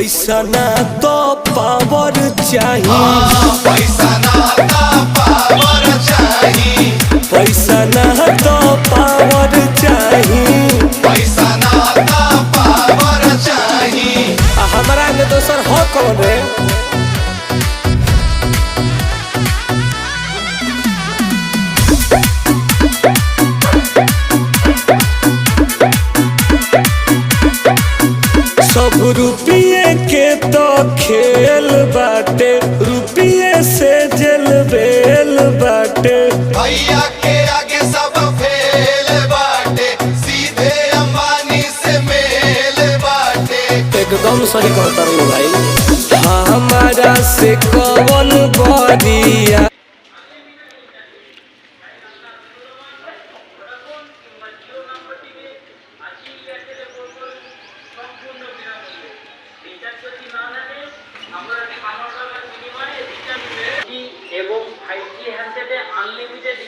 पैसा ना तो पावर चाहिए, पैसा ना तो पावर चाहिए, पैसा ना तो पावर चाहिए, पैसा ना तो पावर चाहिए। हमारा ने दोसर हो कौन रे? सब रुपये के तो खेल बाटे, रुपये से जेल बेल बाटे। भैया के आगे सब फेल बाटे, सीधे अंबानी से मेल बाटे। एकदम सही कहता हूँ भाई, हमारा से कौन बरिया। এবং 5G হ্যান্ডসেটে আনলিমিটেড